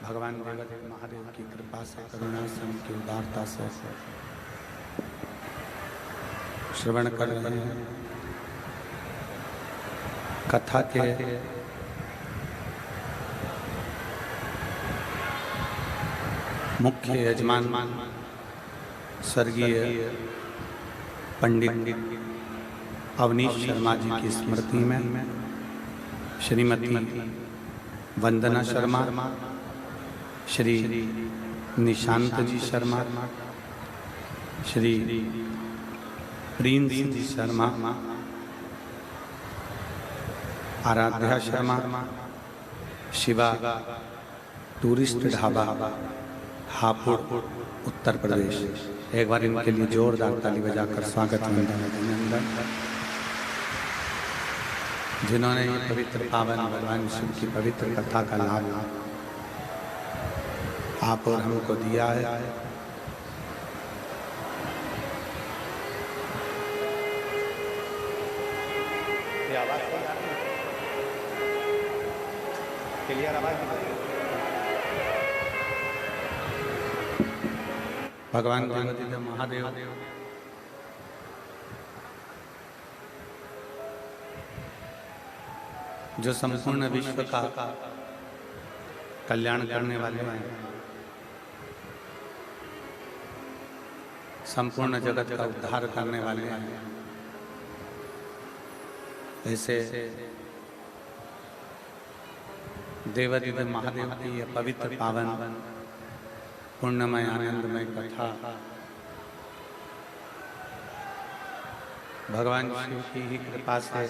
भगवान देवादेव महादेव की कृपा से, करुणा से, उनकी उदारता से श्रवण कर रहे हैं कथा के मुख्य यजमान स्वर्गीय पंडित अवनीश शर्मा जी की स्मृति में श्रीमती वंदना शर्मा, श्री निशांत जी शर्मा, श्री प्रिंस जी शर्मा, आराध्या शर्मा, शिवा टूरिस्ट ढाबा, हापुड़, उत्तर प्रदेश। एक बार इनके लिए जोरदार ताली बजाकर स्वागत अभिनंदन। जिन्होंने ये पवित्र पावन भगवान शिव की पवित्र कथा का लाभ आप और हमको दिया है। भगवान देवादिदेव महादेव जो संपूर्ण विश्व का कल्याण करने वाले हैं, संपूर्ण जगत का उद्धार करने वाले हैं, ऐसे देवादिदेव महादेव की यह पवित्र पावन पुण्यमय आनंदमय कथा भगवान शिव की ही कृपा से,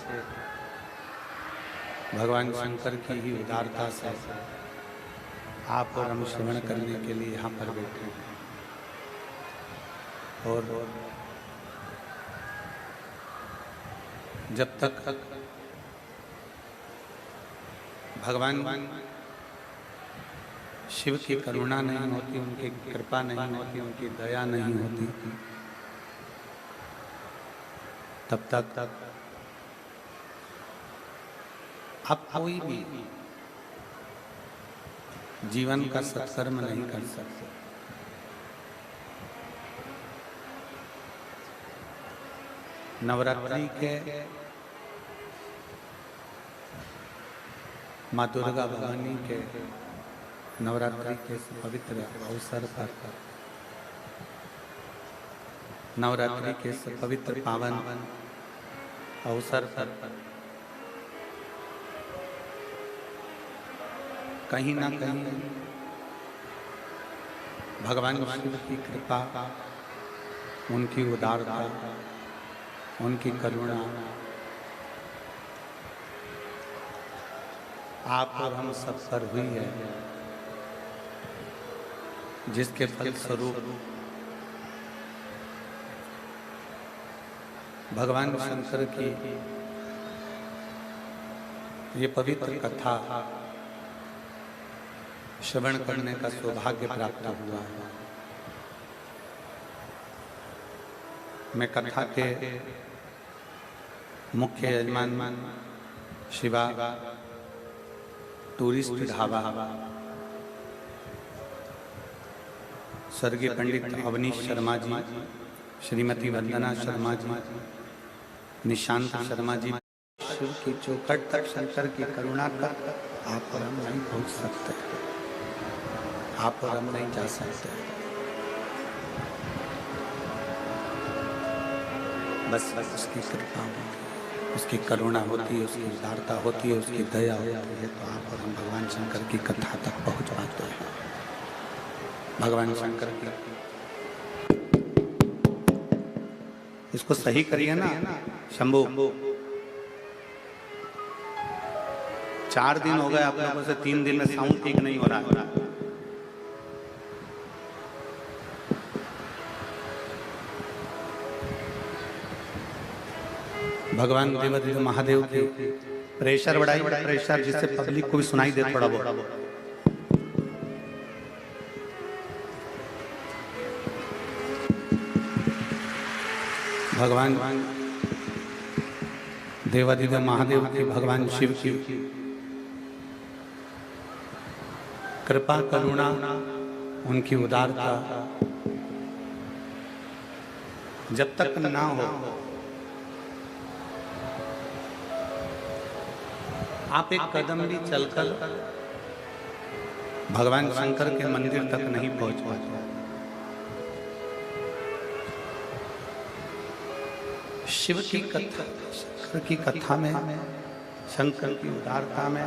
भगवान शंकर की ही उदारता से आप और हम श्रवण करने के लिए यहाँ पर बैठे हैं। और जब तक भगवान शिव की करुणा नहीं होती, उनकी कृपा नहीं होती, उनकी दया नहीं होती, तब तक आप कोई भी जीवन का सत्कर्म नहीं कर सकते। नवरात्रि के माँ दुर्गा भवानी के नवरात्रि के पवित्र अवसर पर, नवरात्रि के पवित्र पावन अवसर पर कहीं ना कहीं भगवान शिव की कृपा, उनकी उदारता, उनकी करुणा आप और हम सब पर हुई है, जिसके फलस्वरूप भगवान शंकर की ये पवित्र कथा श्रवण करने का सौभाग्य प्राप्त हुआ है। मैं कथा के मुख्य यजमान शिवा टूरिस्ट ढाबा, स्वर्गीय पंडित अवनीश शर्मा जी, श्रीमती वंदना शर्मा जी, निशांत शर्मा जी, शिव की चौखट तक, शंकर की करुणा तक आप और हम नहीं पहुंच सकते, आप और हम नहीं जा सकते। बस उसकी कृपा होती, उसकी करुणा होती है, उसकी उदारता होती है, उसकी दया होती है, तो आप और हम भगवान शंकर की कथा तक पहुंच पाते हैं। भगवान शंकर की इसको सही करिए ना शंभू। 4 दिन हो गए आप लोगों से, 3 दिन में साउंड ठीक नहीं हो रहा है। भगवान देवादिदेव महादेव के प्रेशर बढ़ाई, प्रेशर जिससे पब्लिक को भी सुनाई दे थोड़ा बहुत। भगवान देवादिदेव महादेव की, भगवान शिव की कृपा करुणा, उनकी उदारता जब तक ना हो, आप एक कदम भी चलकर भगवान शंकर के मंदिर तक नहीं पहुंच पाते। शिव की कथा, शंकर की कथा में, शंकर की उदारता में,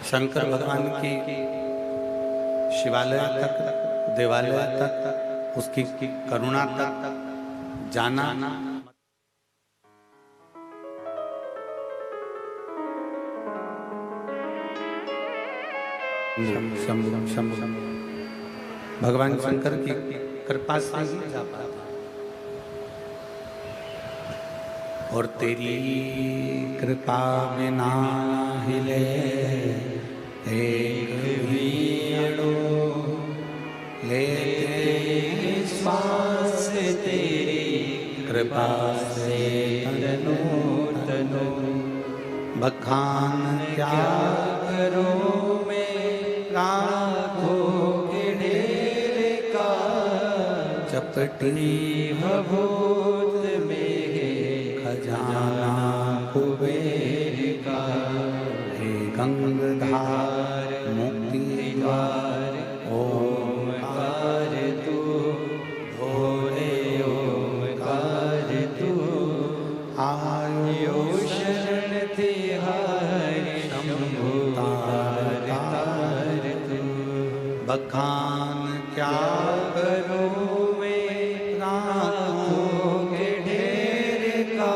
शंकर भगवान की शिवालय तक, देवालय तक, उसकी करुणा तक जाना, शंभु शंभु भगवान शंकर की कृपा से ही जा पाता। और तेरी कृपा बिना हिले एक भी अणु, लेते श्वास तेरी कृपा से तनु तनु। बखान क्या करो मैं राखों के ढेर का, चपटी भभूत में खजाना कुबेर का। हे गंगधार मुक्ति द्वार ओमकार तू, भोले ओमकार तू। आयो शरण तिहारी शंभु तार तार तू। बखान क्या करूं मैं राखों के ढेर का,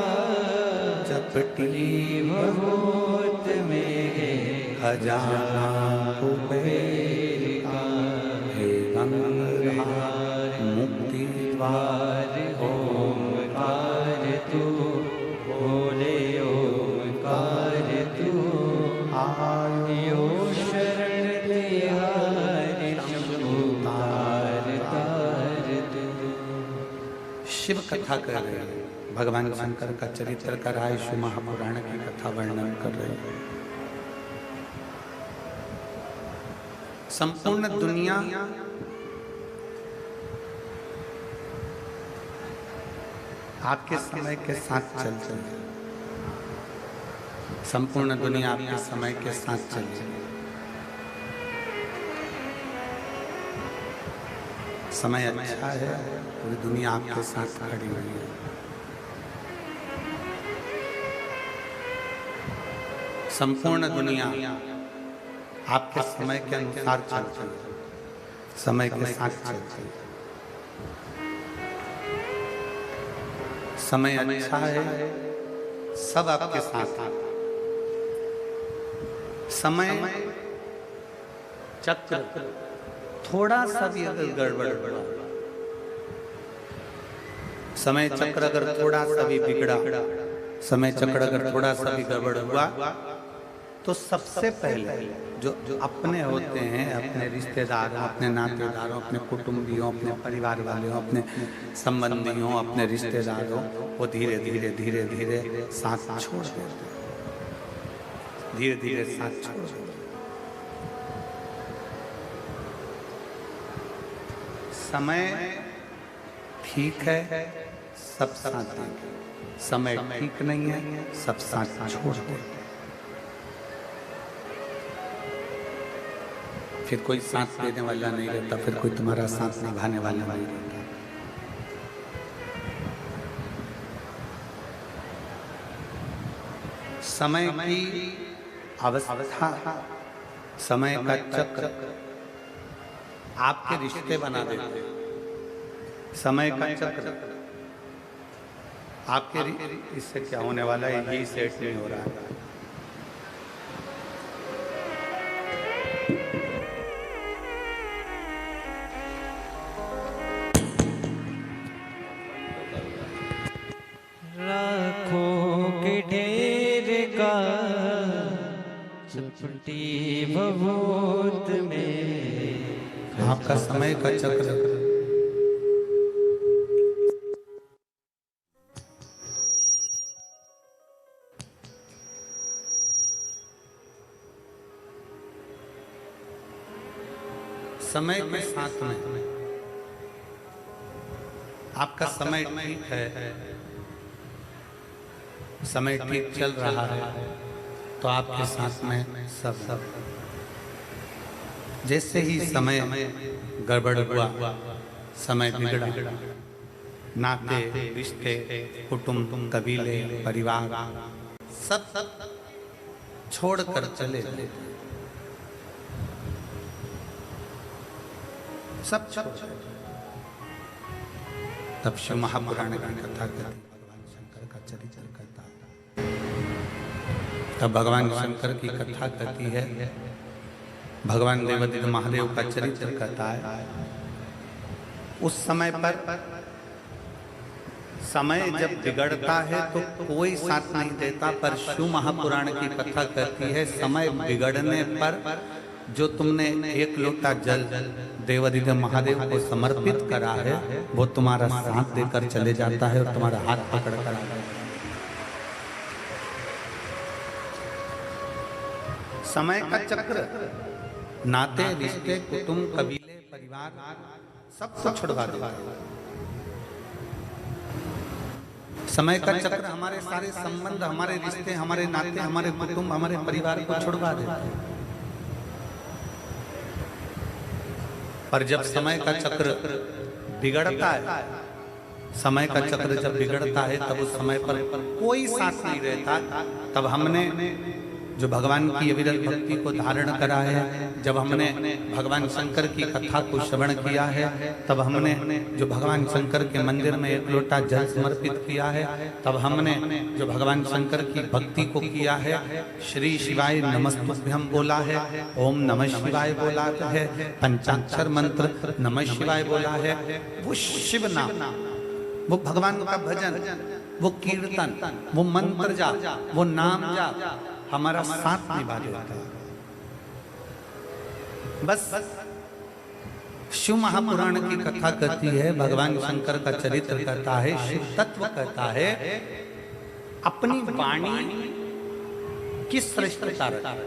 चपटी भभूत में खजाना कुबेर का। हे गंगधार मुक्ति द्वार ओमकार तू, भोले ओमकार तू। आयो शरण तिहारी शंभु तार तार तू। शिव कथा कर रहे हैं, भगवान शंकर का चरित्र कर रहा है, शिव महापुराण की कथा वर्णन कर रहे हैं। संपूर्ण दुनिया आपके समय के साथ चलती है। संपूर्ण दुनिया आपके समय के साथ चलती है। समय अच्छा है, पूरी दुनिया आपके साथ खड़ी हुई है। संपूर्ण दुनिया आपके समय के अनुसार चलती है, समय के साथ चलती है। समय अच्छा है, सब आपके साथ है। समय चक्र थोड़ा सा भी अगर गड़बड़ हुआ, समय चक्र अगर थोड़ा सा भी बिगड़ा, समय चक्र अगर थोड़ा सा भी गड़बड़ हुआ, तो सबसे पहले जो अपने होते हैं, अपने रिश्तेदारों, अपने नातेदारों, अपने कुटुंबियों, अपने परिवार वालों, अपने संबंधियों, अपने रिश्तेदारों, वो धीरे धीरे धीरे धीरे साथ छोड़ देते हैं, धीरे धीरे साथ छोड़ देते हैं। समय ठीक है, सब साथ देंगे। समय ठीक नहीं है, सब साथ छोड़ देंगे। फिर कोई साथ देने वाला नहीं रहता, फिर कोई तुम्हारा साथ निभाने वाला नहीं रहता। समय की अवस्था, समय का चक्र आपके रिश्ते बना देते हैं। समय का चक्र आपके, इससे क्या होने वाला है, यही सेट नहीं हो रहा है। चपटी भभूत में आपका समय का चक्र समय के साथ में आपका समय ठीक है, समय ठीक चल रहा है, तो आपके साथ में सब जैसे ही समय गड़बड़ हुआ, समय बिगड़ा, नाते रिश्ते कुटुंब कबीले परिवार सब छोड़कर चले गए, सब छोड़। तब शिव महापुराण की कथा करती, भगवान शंकर का चरित्र करता, तब भगवान शंकर की कथा करती है, भगवान देवादिदेव महादेव का चरित्र करता है। उस समय पर समय जब बिगड़ता है तो कोई साथ नहीं देता, पर शिव महापुराण की कथा कहती है समय बिगड़ने पर जो तुमने एक लोटा जल देवादिदेव महादेव को समर्पित करा है, वो तुम्हारा साथ देकर चले जाता है और तुम्हारा हाथ पकड़ कर आता है। समय का चक्र नाते रिश्ते कुटुंब कबीले परिवार सबको छुड़वा देता है। समय का चक्र हमारे सारे संबंध, हमारे रिश्ते, हमारे नाते, हमारे कुटुंब, हमारे परिवार को छुड़वा देता है। पर जब समय का चक्र बिगड़ता है, समय का चक्र जब बिगड़ता है तब उस समय पर कोई साथ नहीं रहता। तब हमने जो भगवान की अविरल भक्ति को धारण करा है, जब हमने भगवान शंकर की कथा को श्रवण किया है, तब हमने जो भगवान शंकर के मंदिर में एक लोटा जल समर्पित किया है, तब हमने जो भगवान शंकर की भक्ति को किया है, श्री शिवाय नमस्तुभ्यं बोला है, ओम नमः शिवाय बोला है, पंचाक्षर मंत्र नमः शिवाय बोला है, वो शिव नाम, वो भगवान का भजन, वो कीर्तन, वो मंत्र जाप, वो नाम जाप हमारा साथ निभा देता है। बस शिव महापुराण की कथा कहती है, भगवान शंकर का चरित्र कहता है, शिव तत्व कहता है, अपनी वाणी की श्रेष्ठता रखता है।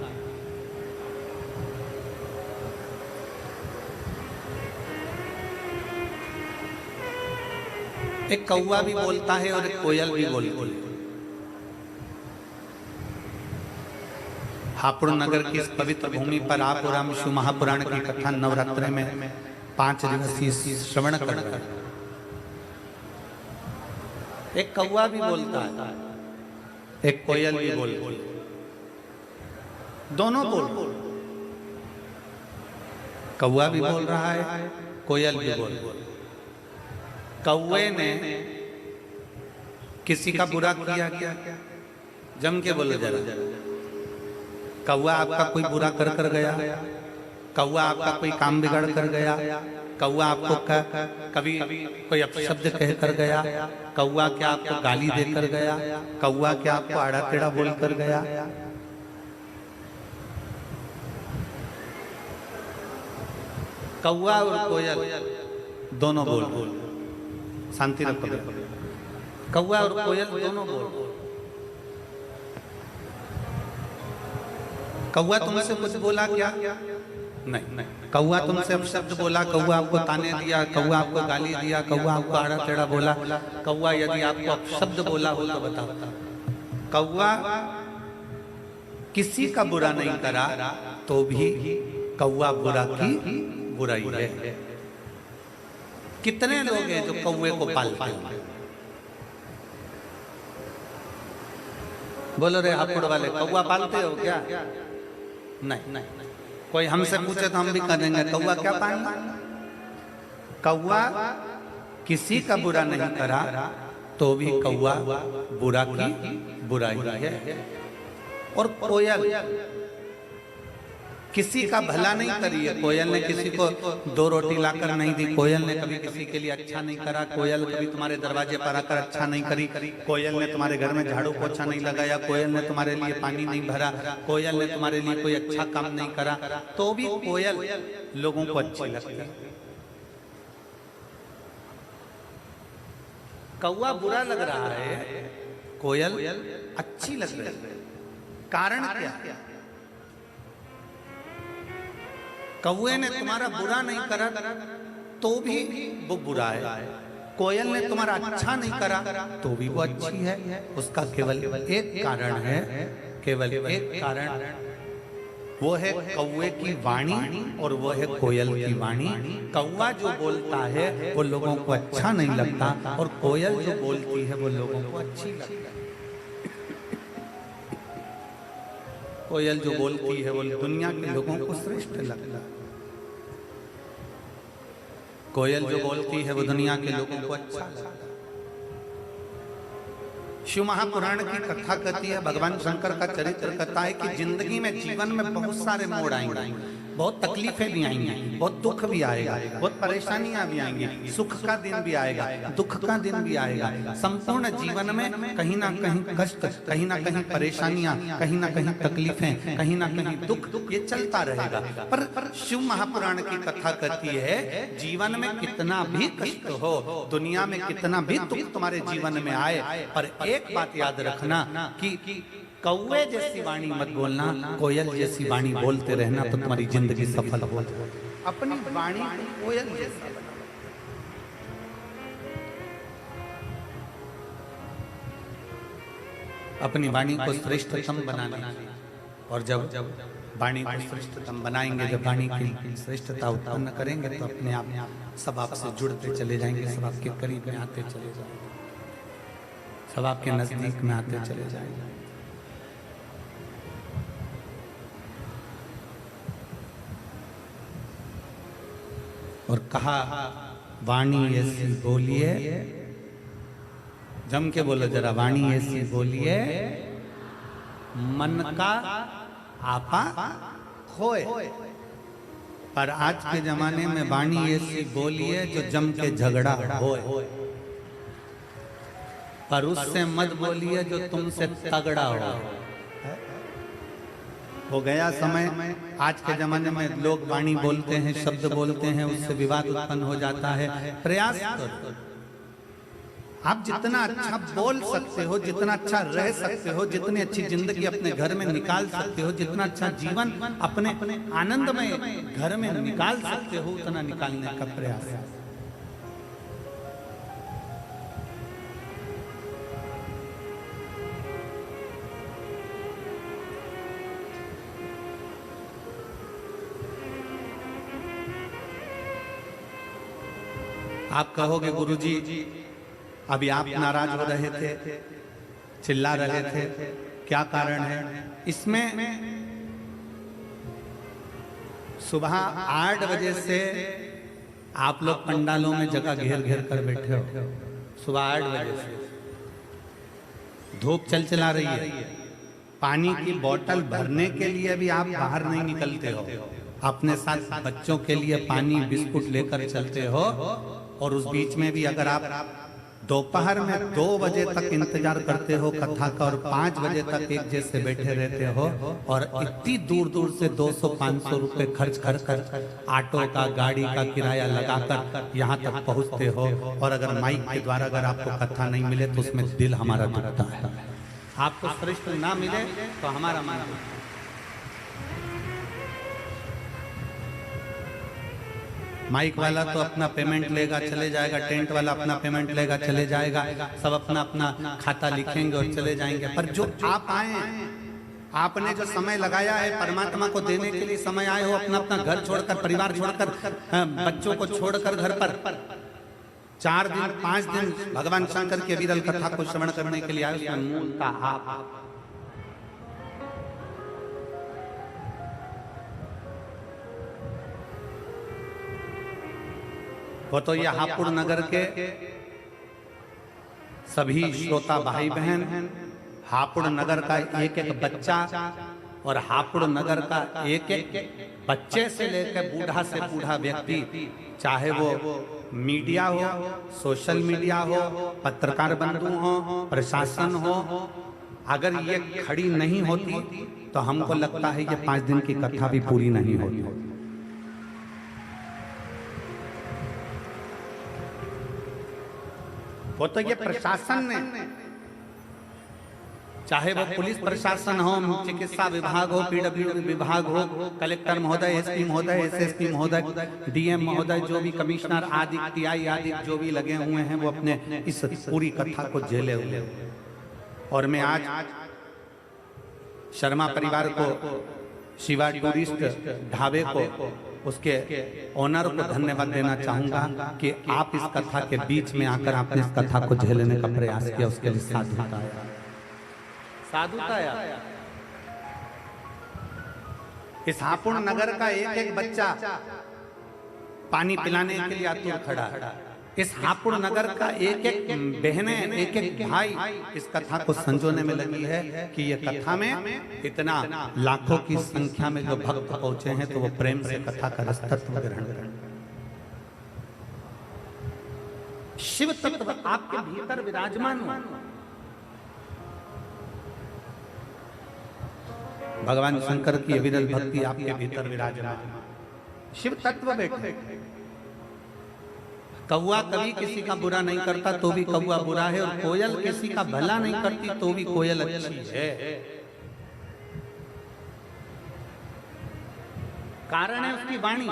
एक कौवा भी बोलता है और एक कोयल भी बोलती है। हापुड़ नगर की इस पवित्र भूमि पर आप और हम शिव महापुराण की कथा नवरात्रि में 5 दिवसीय श्रवण कर रहे हैं। एक कौवा भी बोलता है, एक कोयल भी बोलती है, दोनों बोल, कौवा भी बोल रहा है, कोयल भी बोल रहा है। कौवे ने किसी का बुरा किया क्या? जम के बोलो जरा। कौवा आपका कोई बुरा कर गया? कौवा आपका कोई काम बिगाड़ कर गया? कौवा आपको कभी कोई अपशब्द कह कर गया? कौवा क्या आपको गाली देकर गया? कौवा क्या आपको आड़ा टेढ़ा बोल कर गया? कौवा और कोयल दोनों बोल, शांति रखो। कौवा और कोयल दोनों बोल। कौवा तुमसे कुछ बोला क्या? नहीं। कौवा तुमसे अपशब्द बोला, कौवा आपको ताने दिया, कौवा आपको गाली दिया, कौवा आपको आड़ा टेढ़ा बोला। कौवा यदि आपको अपशब्द बोला हो तो बताओ। कौवा किसी का बुरा नहीं करा तो भी कौवा बुरा की बुराई है। कितने लोग हैं जो कौवे को पालते हैं? बोलो रे हापुड़ वाले, कौवा पालते हो क्या? नहीं। कोई हमसे पूछे तो हम भी कह देंगे कौवा क्या पालना। कौवा किसी का बुरा नहीं करा तो भी कौवा बुरा की बुराई है। और कोयल किसी का भला नहीं करी है। कोयल ने किसी को 2 रोटी लाकर नहीं दी, कोयल ने कभी किसी के लिए अच्छा नहीं करा, कोयल कभी तुम्हारे दरवाजे पर आकर अच्छा नहीं करी, कोयल ने तुम्हारे घर में झाड़ू पोछा नहीं लगाया, कोयल ने तुम्हारे लिए पानी नहीं भरा, कोयल ने तुम्हारे लिए कोई अच्छा काम नहीं करा, तो भी कोयल लोगों को अच्छी लगती है। कौवा बुरा लग रहा है, कोयल अच्छी लग रही है। कारण क्या? कौवे ने तुम्हारा बुरा नहीं करा तो भी वो बुरा है, कोयल ने तुम्हारा अच्छा नहीं करा तो भी वो अच्छी है। उसका केवल एक कारण है, केवल एक कारण, वो है कौवे की वाणी और वो है कोयल की वाणी। कौवा जो बोलता है वो लोगों को अच्छा नहीं लगता और कोयल जो बोलती है वो लोगों को अच्छी लगती है। कोयल जो बोलती है वो दुनिया के लोगों को श्रेष्ठ लगता है, कोयल जो बोलती है वो दुनिया के लोगों को अच्छा लगता है। शिव महापुराण की कथा कहती है, भगवान शंकर का चरित्र कहता है कि जिंदगी में जीवन में बहुत सारे मोड़ आएंगे, बहुत तकलीफें भी आएंगी, बहुत दुख भी आएगा, बहुत परेशानियां भी आएंगी, सुख का दिन भी आएगा, दुख का दिन भी आएगा। संपूर्ण जीवन में कहीं ना कहीं कष्ट, कहीं ना कहीं परेशानियां, कहीं ना कहीं तकलीफें, कहीं ना कहीं दुख, ये चलता रहेगा। पर शिव महापुराण की कथा कहती है जीवन में कितना भी कष्ट हो, दुनिया में कितना भी दुख तुम्हारे जीवन में आए, पर एक बात याद रखना कि कौवे जैसी वाणी मत बोलना, कोयल जैसी वाणी बोलते रहना तो तुम्हारी जिंदगी सफल हो जाएगी। अपनी वाणी कोयल जैसी बनाओ। अपनी वाणी को श्रेष्ठतम बनाना, और जब वाणी को श्रेष्ठतम बनाएंगे, जब वाणी की श्रेष्ठता उत्पन्न करेंगे तो अपने आप सब आपसे जुड़ते चले जाएंगे, सब आपके करीब में आते चले जाएंगे, सब आपके नजदीक में आते चले जाएंगे। और कहा वाणी ऐसी बोलिए, जम के बोलो जरा, वाणी ऐसी बोलिए मन का आपा खोए। पर आज के जमाने में वाणी ऐसी बोलिए जो जम के झगड़ा होए, पर उससे मत बोलिए जो तुमसे तगड़ा हो गया समय। आज के जमाने में लोग वाणी बोलते हैं, शब्द बोलते हैं, उससे विवाद उत्पन्न हो जाता है। प्रयास करो, आप जितना अच्छा बोल सकते हो, जितना अच्छा रह सकते हो, जितनी अच्छी जिंदगी अपने घर में निकाल सकते हो, जितना अच्छा जीवन अपने आनंदमय घर में निकाल सकते हो, उतना निकालने का प्रयास। आप कहोगे गुरुजी अभी आप नाराज हो रहे थे, चिल्ला रहे थे, क्या कारण है? इसमें सुबह 8 बजे से आप लोग पंडालों में जगह घेर घेर कर बैठे हो। सुबह 8 बजे से धूप चला रही है, पानी की बोतल भरने के लिए भी आप बाहर नहीं निकलते हो, अपने साथ बच्चों के लिए पानी बिस्कुट लेकर चलते हो। और उस बीच में भी अगर आप दोपहर में 2 बजे तक इंतजार करते हो कथा का और 5 बजे तक एक जैसे बैठे रहते हो और इतनी दूर दूर से 200-500 रुपए खर्च कर ऑटो का, गाड़ी का किराया लगाकर यहाँ तक पहुँचते हो, और अगर माइक के द्वारा अगर आपको कथा नहीं मिले तो उसमें दिल हमारा दुखता है। आपको श्रेष्ठ ना मिले तो हमारा मन, माइक वाला तो अपना पेमेंट लेगा चले जाएगा, टेंट वाला अपना पेमेंट लेगा चले जाएगा, सब अपना अपना खाता लिखेंगे और चले जाएंगे। पर जो आप आए, आपने जो समय लगाया है परमात्मा को देने के लिए समय आए हो, अपना अपना घर छोड़कर, परिवार छोड़कर, बच्चों को छोड़कर घर पर 4 दिन 5 दिन भगवान शंकर की विरल कथा को श्रवण करने के लिए आए, उसमें मूलता आप। वो तो ये हापुड़ नगर के सभी श्रोता भाई बहन, हापुड़ नगर का एक एक बच्चा और हापुड़ नगर का एक एक बच्चे से लेकर बूढ़ा से बूढ़ा व्यक्ति, चाहे वो मीडिया हो, सोशल मीडिया हो, पत्रकार बंधु हो, प्रशासन हो, अगर ये खड़ी नहीं होती तो हमको लगता है ये 5 दिन की कथा भी पूरी नहीं होती। वो तो ये प्रशासन ने चाहे वो पुलिस प्रशासन हो, चिकित्सा विभाग हो, पीडब्ल्यूडी विभाग हो, कलेक्टर महोदय, एसपी महोदय, एसएसपी महोदय, डीएम महोदय, जो भी कमिश्नर आदि टीआई आदि जो भी लगे हुए हैं, वो अपने इस पूरी कथा को झेले हुए। और मैं आज शर्मा परिवार को, शिवा टूरिस्ट ढाबे को, उसके ओनर को धन्यवाद देना चाहूंगा कि आप इस कथा के बीच में आकर आपने इस कथा को झेलने का प्रयास किया, उसके लिए साधुता आया, साधुता आया। इस हापुड़ नगर का एक एक बच्चा पानी पिलाने के लिए आतुर खड़ा है। इस हापुड़ नगर का एक एक बहने, एक एक भाई इस कथा को संजोने में लगी है कि ये कथा में इतना लाखों की संख्या में जो भक्त पहुंचे हैं, तो वो प्रेम से कथा का रसतत्व ग्रहण करें। शिव तत्व आपके भीतर विराजमान हो। भगवान शंकर की विरल भक्ति आपके भीतर विराजमान, शिव तत्व बैठे। कौआ कभी किसी का बुरा नहीं करता तो भी कौआ बुरा है, और कोयल किसी का भला नहीं करती तो भी कोयल अच्छी है। कारण है उसकी वाणी।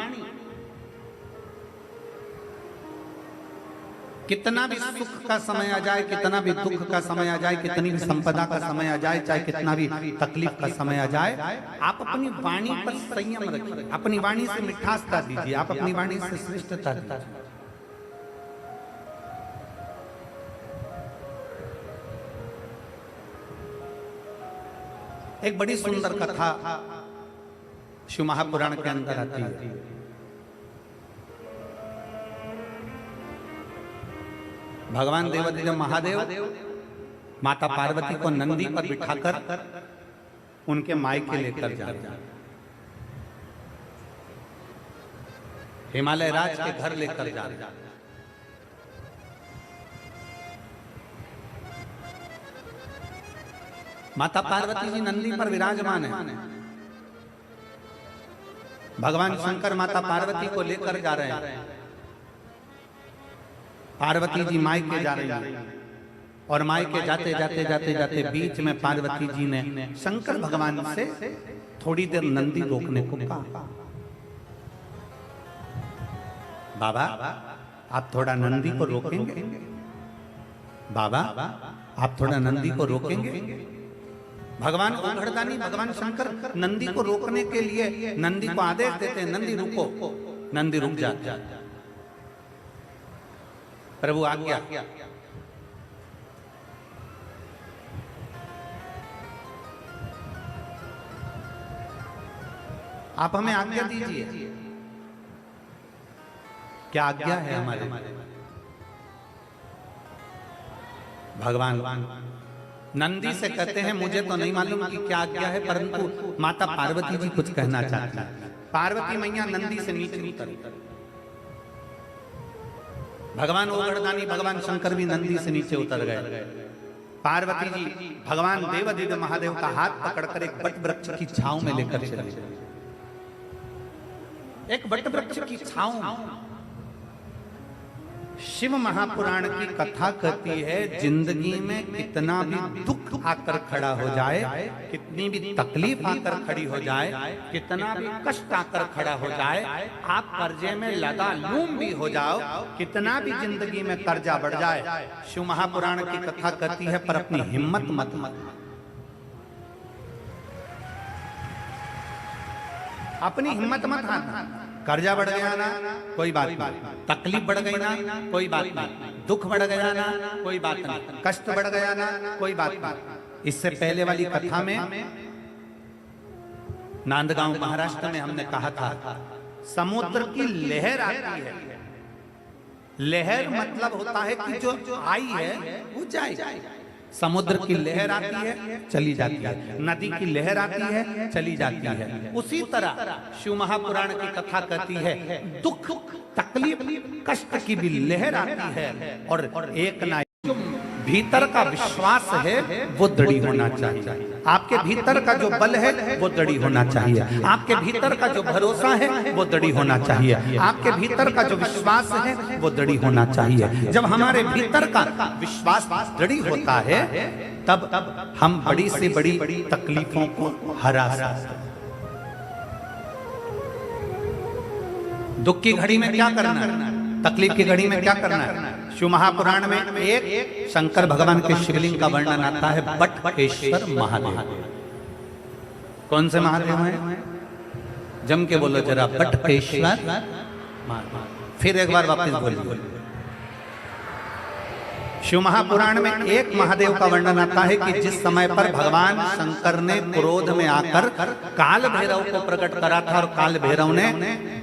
कितना भी सुख का समय आ जाए, कितना भी दुख का समय आ जाए, कितनी भी संपदा का समय आ जाए, चाहे कितना भी तकलीफ का समय आ जाए, आप अपनी वाणी पर संयम रखिए, अपनी वाणी से मिठासता दीजिए, आप अपनी वाणी से श्रेष्ठता दीजिए। एक बड़ी सुंदर कथा शिव महापुराण के अंदर आती है। भगवान देवाधिदेव महादेव माता पार्वती को नंदी पर बिठाकर उनके मायके लेकर जाते हैं, हिमालय राज के घर लेकर जाते हैं। माता पार्वती जी नंदी पर विराजमान है। भगवान शंकर माता पार्वती को लेकर जा रहे हैं। पार्वती जी मायके जा रही हैं, और मायके जाते जाते जाते जाते बीच में पार्वती जी ने शंकर भगवान से थोड़ी देर नंदी रोकने को कहा। बाबा आप थोड़ा नंदी को रोकेंगे? बाबा आप थोड़ा नंदी को रोकेंगे? भगवान ओघड़दानी, भगवान शंकर नंदी को रोकने के लिए नंदी को आदेश देते हैं, नंदी रुको। नंदी रुक जाता है। प्रभु आज्ञा। आप हमें आज्ञा दीजिए। क्या आज्ञा है हमारे? भगवान नंदी से कहते हैं मुझे तो नहीं मालूम कि क्या आज्ञा है, परंतु माता पार्वती जी कुछ कहना चाहती है। पार्वती मैया नंदी से नीचे उतरी। भगवान ओघड़दानी, भगवान शंकर भी नंदी से नीचे उतर गए। पार्वती जी भगवान देवाधिदेव महादेव का हाथ पकड़कर एक बट वृक्ष की छांव में लेकर चले। एक बट वृक्ष की छांव। शिव महापुराण की कथा कहती है, जिंदगी में कितना भी दुख आकर खड़ा हो जाए, कितनी भी तकलीफ आकर खड़ी हो जाए, कितना भी कष्ट आकर खड़ा हो जाए, आप कर्जे में लदालूम भी हो जाओ, कितना भी जिंदगी में कर्जा बढ़ जाए, शिव महापुराण की कथा कहती है पर अपनी हिम्मत मत अपनी हिम्मत मत हारना। कर्जा बढ़ गया ना कोई बात नहीं, तकलीफ बढ़ गई ना कोई बात नहीं, दुख बढ़ गया ना कोई बात नहीं, कष्ट बढ़ गया ना कोई बात नहीं। इससे पहले वाली कथा में नांदगांव महाराष्ट्र में हमने कहा था, समुद्र की लहर आती है। लहर मतलब होता है कि जो आई है वो जाए। समुद्र की लहर आती है चली जाती है, नदी की लहर आती है चली जाती है। उसी तरह शिव महापुराण की कथा कहती है, दुख तकलीफ कष्ट की भी लहर आती है, और एक ना भीतर का विश्वास है वो दृढ़ होना चाहिए। आपके भीतर का जो बल है वो दृढ़ होना चाहिए, आपके भीतर का जो भरोसा है वो दृढ़ होना चाहिए, आपके भीतर का जो विश्वास है वो दृढ़ होना चाहिए। जब हमारे भीतर का विश्वास दृढ़ होता है तब हम बड़ी से बड़ी तकलीफों को हरा सकते हैं। दुख की घड़ी में क्या करना है, तकलीफ की घड़ी में क्या करना है? शिव महापुराण में एक शंकर भगवान के शिवलिंग का वर्णन आता है, बटकेश्वर महादेव। कौन से महादेव हैं? जम के बोलो जरा, बटकेश्वर महादेव। फिर एक बार वापस बोलिए। शिव महापुराण में एक महादेव का वर्णन आता है कि जिस समय पर भगवान शंकर ने क्रोध में आकर काल भैरव को प्रकट करा था और काल भैरव ने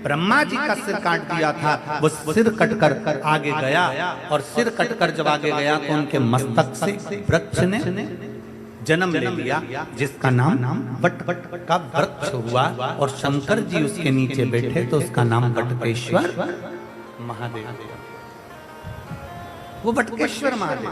ब्रह्मा जी का सिर काट दिया था, वो सिर कटकर आगे गया और सिर कटकर जब आगे गया तो उनके मस्तक से वृक्ष ने जन्म ले लिया, जिसका नाम वट का वृक्ष हुआ और शंकर जी उसके नीचे बैठे तो उसका नाम बटकेश्वर महादेव। वो बटकेश्वर महादेव।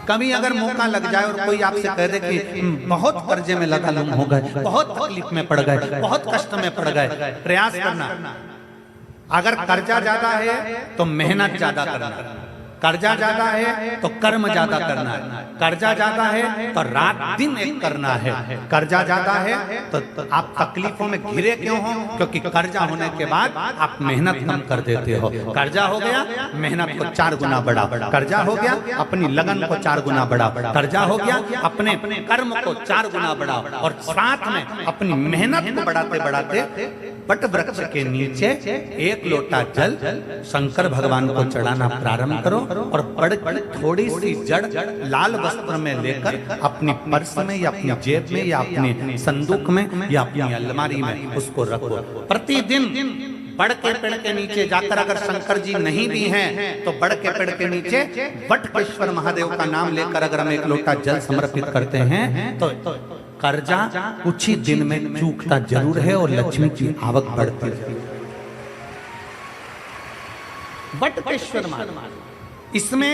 कभी अगर मौका लग जाए और कोई आपसे कह दे कि बहुत कर्जे में लगा लुम हो गए, बहुत तकलीफ में पड़ गए, बहुत कष्ट में पड़ गए, प्रयास करना। अगर कर्जा ज्यादा है तो मेहनत ज्यादा करना, कर्जा ज्यादा है तो कर्म ज्यादा करना है, कर्जा ज्यादा है तो रात दिन एक करना है, कर्जा ज्यादा है तो आप तकलीफों में घिरे क्यों हो? क्योंकि कर्जा होने के बाद आप मेहनत कम कर देते हो। कर्जा हो गया, मेहनत को 4 गुना बढ़ा, कर्जा हो गया, अपनी लगन को 4 गुना बढ़ा, कर्जा हो गया, अपने कर्म को 4 गुना बढ़ा और साथ में अपनी मेहनत को बढ़ाते बढ़ाते बट वृक्ष के नीचे 1 लोटा जल शंकर भगवान को चढ़ाना प्रारंभ करो और बड़ थोड़ी सी जड़ लाल वस्त्र में लेकर अपनी पर्स में या अपनी जेब में या अपने संदूक में या अपनी अलमारी में उसको रखो। प्रतिदिन बड़ के पेड़ के नीचे जाकर अगर शंकर जी नहीं भी हैं तो बड़ के पेड़ के नीचे बटकेश्वर महादेव का नाम लेकर अगर हम 1 लोटा जल समर्पित करते हैं तो कर्जा कुछ ही दिन में चूकता जरूर है और लक्ष्मी की आवक बढ़ती है। बटकेश्वर महादेव। इसमें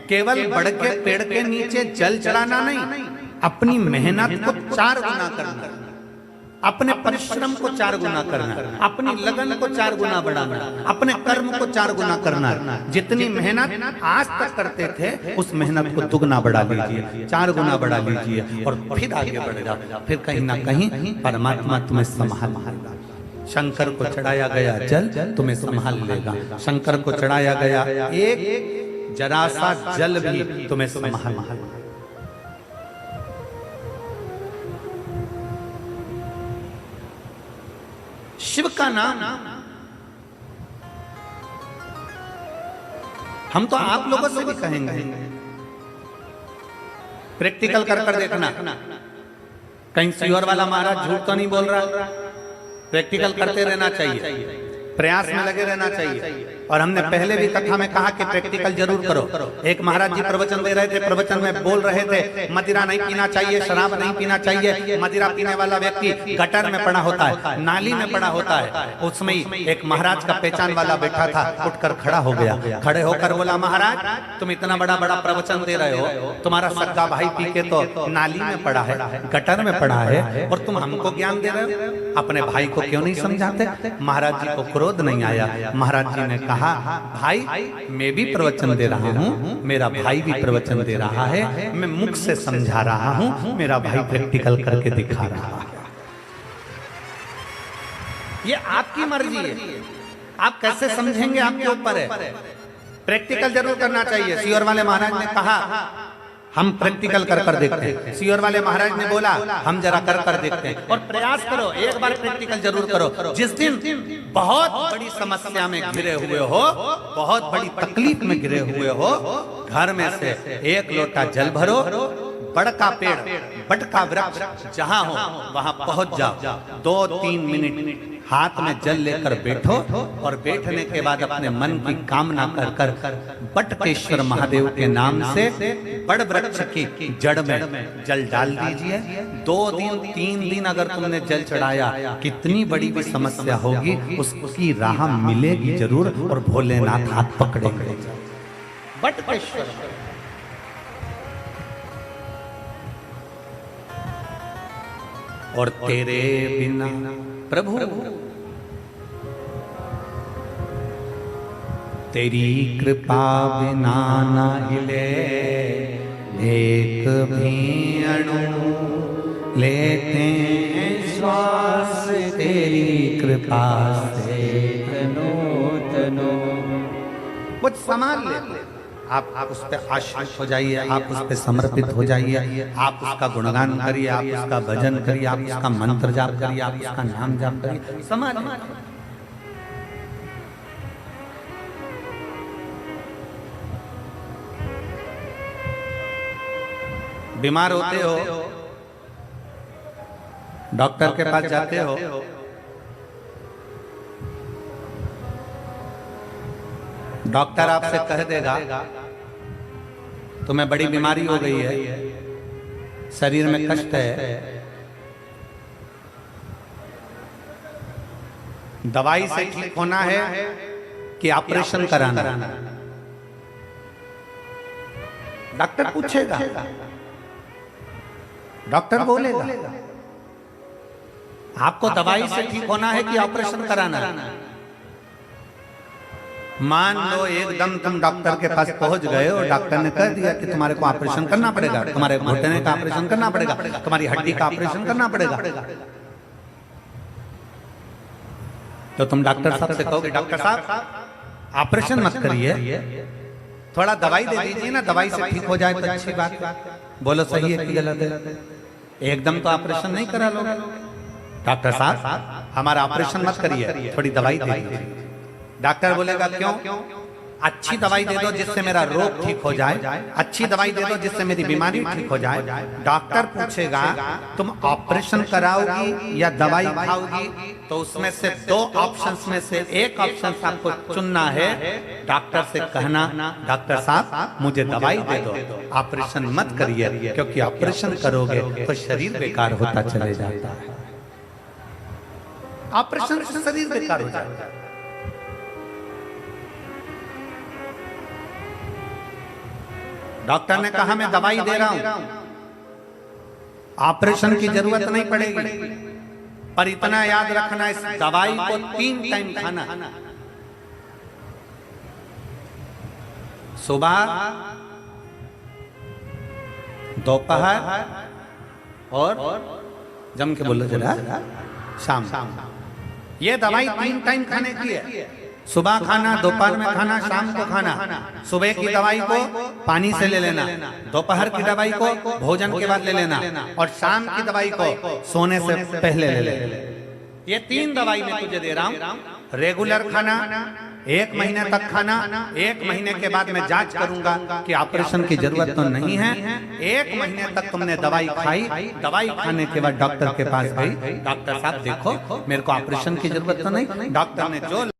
केवल बड़ के पेड़ के नीचे जल चढ़ाना नहीं, अपनी मेहनत को 4 गुना करना, अपने परिश्रम को 4 गुना करना, अपनी लगन को 4 गुना बढ़ाना, अपने कर्म को 4 गुना करना। जितनी मेहनत आज तक करते थे उस मेहनत को दुगना बढ़ा लीजिए, 4 गुना बढ़ा लीजिए और फिर आगे बढ़ जाओ। फिर कहीं ना कहीं परमात्मा तुम्हें संभाल लेगा। शंकर को चढ़ाया गया जल तुम्हें संभाल लेगा, शंकर को चढ़ाया गया एक जरा सा जल भी तुम्हें संभाल लेगा। शिव का नाम हम तो आप लोगों से भी कहेंगे, प्रैक्टिकल कर देखना। कहीं सीहोर वाला महाराज झूठ तो नहीं बोल रहा। प्रैक्टिकल करते रहना चाहिए, प्रयास में लगे रहना चाहिए। और हमने पहले भी कथा में कहा कि प्रैक्टिकल जरूर करो। एक महाराज जी प्रवचन दे रहे थे, प्रवचन में बोल रहे थे मदिरा नहीं पीना चाहिए, शराब नहीं पीना चाहिए। मदिरा पीने वाला व्यक्ति गटर में पड़ा होता है, नाली में पड़ा होता है। उसमें एक महाराज का पहचान वाला बैठा था, उठकर खड़ा हो गया, खड़े होकर बोला, महाराज तुम इतना बड़ा बड़ा प्रवचन दे रहे हो, तुम्हारा सगा भाई पी के तो नाली में पड़ा है, गटर में पड़ा है, और तुम हमको ज्ञान दे रहे हो, अपने भाई को क्यों नहीं समझाते? महाराज जी को क्रोध नहीं आया। महाराज जी ने कहा, भाई मैं भी प्रवचन दे रहा हूँ, मेरा भाई भी प्रवचन दे रहा है, मैं मुख से समझा रहा हूँ, मेरा भाई प्रैक्टिकल करके दिखा रहा है। ये आपकी मर्जी है, आप कैसे समझेंगे आपके ऊपर है। प्रैक्टिकल जरूर करना चाहिए। सीहोर वाले महाराज ने कहा हम प्रैक्टिकल कर देखते हैं। सीहोर वाले महाराज ने बोला हम जरा कर देखते हैं। और प्रयास करो, एक बार प्रैक्टिकल जरूर करो। जिस दिन बहुत बड़ी समस्या में घिरे हुए हो, बहुत बड़ी तकलीफ में घिरे हुए हो, घर में से 1 लोटा जल भरो, बड़ का पेड़, बड़ का वृक्ष जहां हो वहां पहुंच जाओ, 2-3 मिनट हाथ में जल लेकर बैठो और बैठने के बाद अपने मन की कामना कर बटकेश्वर महादेव के नाम से बड़ वृक्ष की जड़ में जल डाल दीजिए। 2 दिन 3 दिन अगर तुमने जल चढ़ाया, कितनी बड़ी भी समस्या होगी उसकी राह मिलेगी जरूर और भोलेनाथ हाथ पकड़ेंगे। बटकेश्वर में। और तेरे बिना प्रभु तेरी कृपा बिना न हिले एक भी अणु, लेते हैं श्वास तेरी कृपा से तनो तनो। वो संभाल ले, आप उस पर आश्रित हो जाइए, आप उस पर समर्पित हो जाइए, आप उसका गुणगान करिए, आप उसका भजन करिए, आप उसका मंत्र जाप करिए, आप उसका नाम जाप करिए, संभाल। बीमार होते हो, डॉक्टर के पास जाते हो, डॉक्टर आपसे कह देगा तुम्हें बड़ी बीमारी हो गई है, शरीर में कष्ट है, दवाई से ठीक होना है कि ऑपरेशन कराना। डॉक्टर पूछेगा, डॉक्टर बोलेगा आपको दवाई से ठीक होना है कि ऑपरेशन कराना। मान लो एकदम तुम डॉक्टर के पास पहुंच गए और डॉक्टर ने कह दिया कि तुम्हारे को ऑपरेशन करना पड़ेगा, तुम्हारे घुटने का ऑपरेशन करना पड़ेगा, तुम्हारी हड्डी का ऑपरेशन करना पड़ेगा। तो तुम डॉक्टर साहब से कहोगे डॉक्टर साहब ऑपरेशन मत करिए, थोड़ा दवाई दे दीजिए ना, दवाई से ठीक हो जाए तो अच्छी बात। बोलो सही है कि गलत है? एकदम तो ऑपरेशन नहीं करा लोगे। डॉक्टर साहब हमारा ऑपरेशन मत करिए, थोड़ी दवाई दे दीजिए। डॉक्टर बोलेगा क्यों? अच्छी दवाई दे दो जिससे मेरा रोग ठीक हो जाए, अच्छी दवाई दे दो जिससे मेरी बीमारी ठीक हो जाए। डॉक्टर पूछेगा तुम ऑपरेशन कराओगी या दवाई खाओगी, तो उसमें से दो ऑप्शंस में से एक ऑप्शन आपको चुनना है। डॉक्टर से कहना डॉक्टर साहब मुझे दवाई दे दो, ऑपरेशन मत करिए, क्योंकि ऑपरेशन करोगे तो शरीर बेकार होता चले जाता है। ऑपरेशन से शरीर बेकार हो जाता है। डॉक्टर ने कहा मैं दवाई दे रहा हूं, ऑपरेशन की जरूरत नहीं पड़ेगी, पर इतना याद रखना इस दवाई को 3 टाइम खाना। सुबह, दोपहर और जम के बोलो जरा शाम। ये दवाई 3 टाइम खाने की है। सुबह खाना, दोपहर में खाना, शाम को खाना। सुबह की दवाई को पानी से ले लेना, दोपहर की दवाई को भोजन के बाद ले लेना, और शाम की दवाई को सोने से पहले ले लेना। ये 3 दवाई मैं तुझे दे रहा हूं। रेगुलर खाना, 1 महीने तक खाना, 1 महीने के बाद मैं जांच करूंगा कि ऑपरेशन की जरूरत तो नहीं है। 1 महीने तक तुमने दवाई खाई, दवाई खाने के बाद डॉक्टर के पास गई, डॉक्टर साहब देखो मेरे को ऑपरेशन की जरूरत तो नहीं। डॉक्टर ने जो